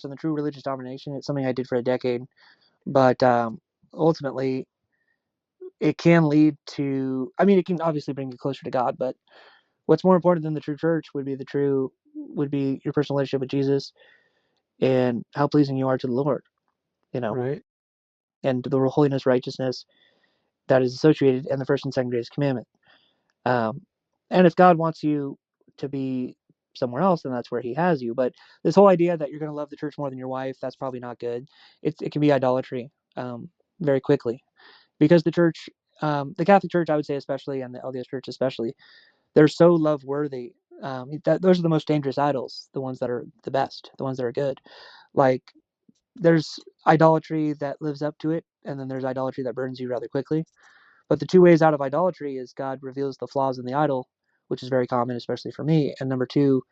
the true religious domination. It's something I did for a decade, but ultimately, it can lead to. I mean, it can obviously bring you closer to God, but what's more important than the true church would be your personal relationship with Jesus and how pleasing you are to the Lord, you know, Right. and the holiness, righteousness that is associated in the first and second greatest commandment. Um, and if God wants you to be somewhere else, then that's where He has you. But this whole idea that you're going to love the church more than your wife, that's probably not good. It can be idolatry very quickly because the Catholic Church, I would say especially, and the LDS Church especially, they're so love worthy. That those are the most dangerous idols, the ones that are the best, the ones that are good. Like there's idolatry that lives up to it, and then there's idolatry that burns you rather quickly. But the two ways out of idolatry is God reveals the flaws in the idol, which is very common, especially for me. And number two,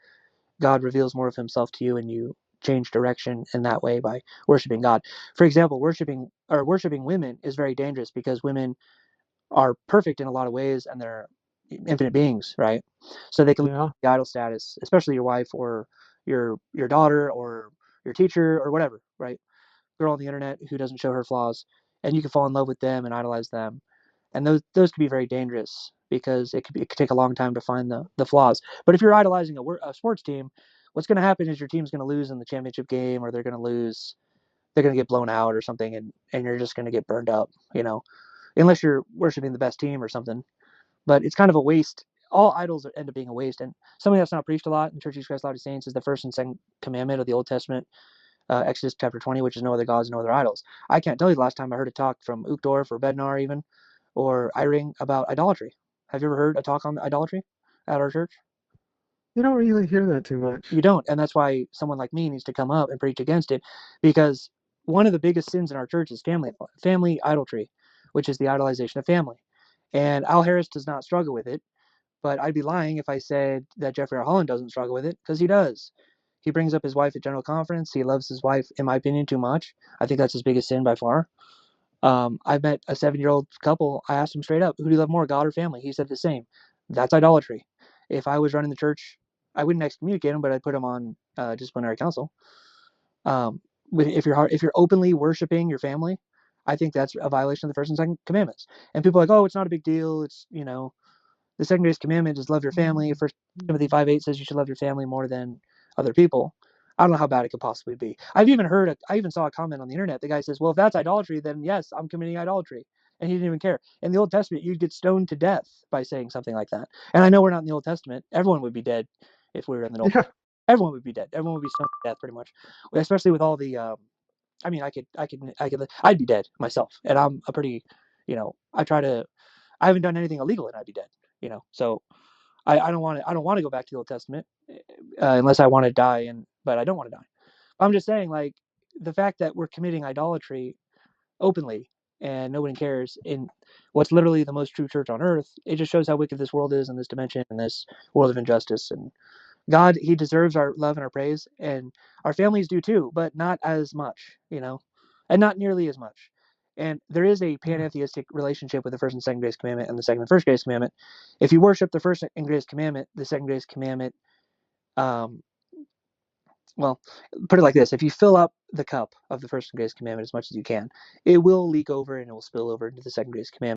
God reveals more of Himself to you, and you change direction in that way by worshiping God. For example, worshiping women is very dangerous because women are perfect in a lot of ways, and they're infinite beings, right? So they can lose Yeah. the idol status, especially your wife or your daughter or your teacher or whatever, right? Girl on the internet who doesn't show her flaws, and you can fall in love with them and idolize them, and those can be very dangerous because it could take a long time to find the flaws. But if you're idolizing a sports team, what's going to happen is your team's going to lose in the championship game, or they're going to get blown out or something, and you're just going to get burned up, unless you're worshiping the best team or something. But it's kind of a waste. All idols end up being a waste, and something that's not preached a lot in Church of Jesus Christ of Latter-day Saints is the first and second commandment of the Old Testament, Exodus chapter 20, which is no other gods, no other idols. I can't tell you the last time I heard a talk from Uchtdorf or Bednar even, or Eyring about idolatry. Have you ever heard a talk on idolatry at our church? You don't really hear that too much. You don't, and that's why someone like me needs to come up and preach against it, because one of the biggest sins in our church is family idolatry, which is the idolization of family. And Al Harris does not struggle with it, but I'd be lying if I said that Jeffrey R. Holland doesn't struggle with it, because he does. He brings up his wife at General Conference. He loves his wife, in my opinion, too much. I think that's his biggest sin by far. I met a 7-year-old couple. I asked him straight up, who do you love more, God or family? He said the same. That's idolatry. If I was running the church, I wouldn't excommunicate him, but I'd put him on disciplinary council. Um, if you're openly worshiping your family, I think that's a violation of the first and second commandments. And people are like, oh, it's not a big deal. It's the second greatest commandment is love your family. First Timothy 5:8 says you should love your family more than other people. I don't know how bad it could possibly be. I even saw a comment on the internet. The guy says, well, if that's idolatry, then yes, I'm committing idolatry. And he didn't even care. In the Old Testament, you'd get stoned to death by saying something like that. And I know we're not in the Old Testament. Everyone would be dead if we were in the Old. Yeah. Everyone would be dead. Everyone would be stoned to death pretty much. Especially with all the I mean, I'd be dead myself. And I'm a pretty, I haven't done anything illegal and I'd be dead, So I don't want to go back to the Old Testament unless I want to die, but I don't want to die. I'm just saying, like, the fact that we're committing idolatry openly and nobody cares in what's literally the most true church on earth, it just shows how wicked this world is in this dimension, in this world of injustice. And God, He deserves our love and our praise, and our families do too, but not as much, and not nearly as much. And there is a pantheistic relationship with the first and second greatest commandment and the second and first greatest commandment. If you worship the first and greatest commandment, the second greatest commandment, um, well, put it like this: if you fill up the cup of the first and greatest commandment as much as you can, it will leak over and it will spill over into the second greatest commandment.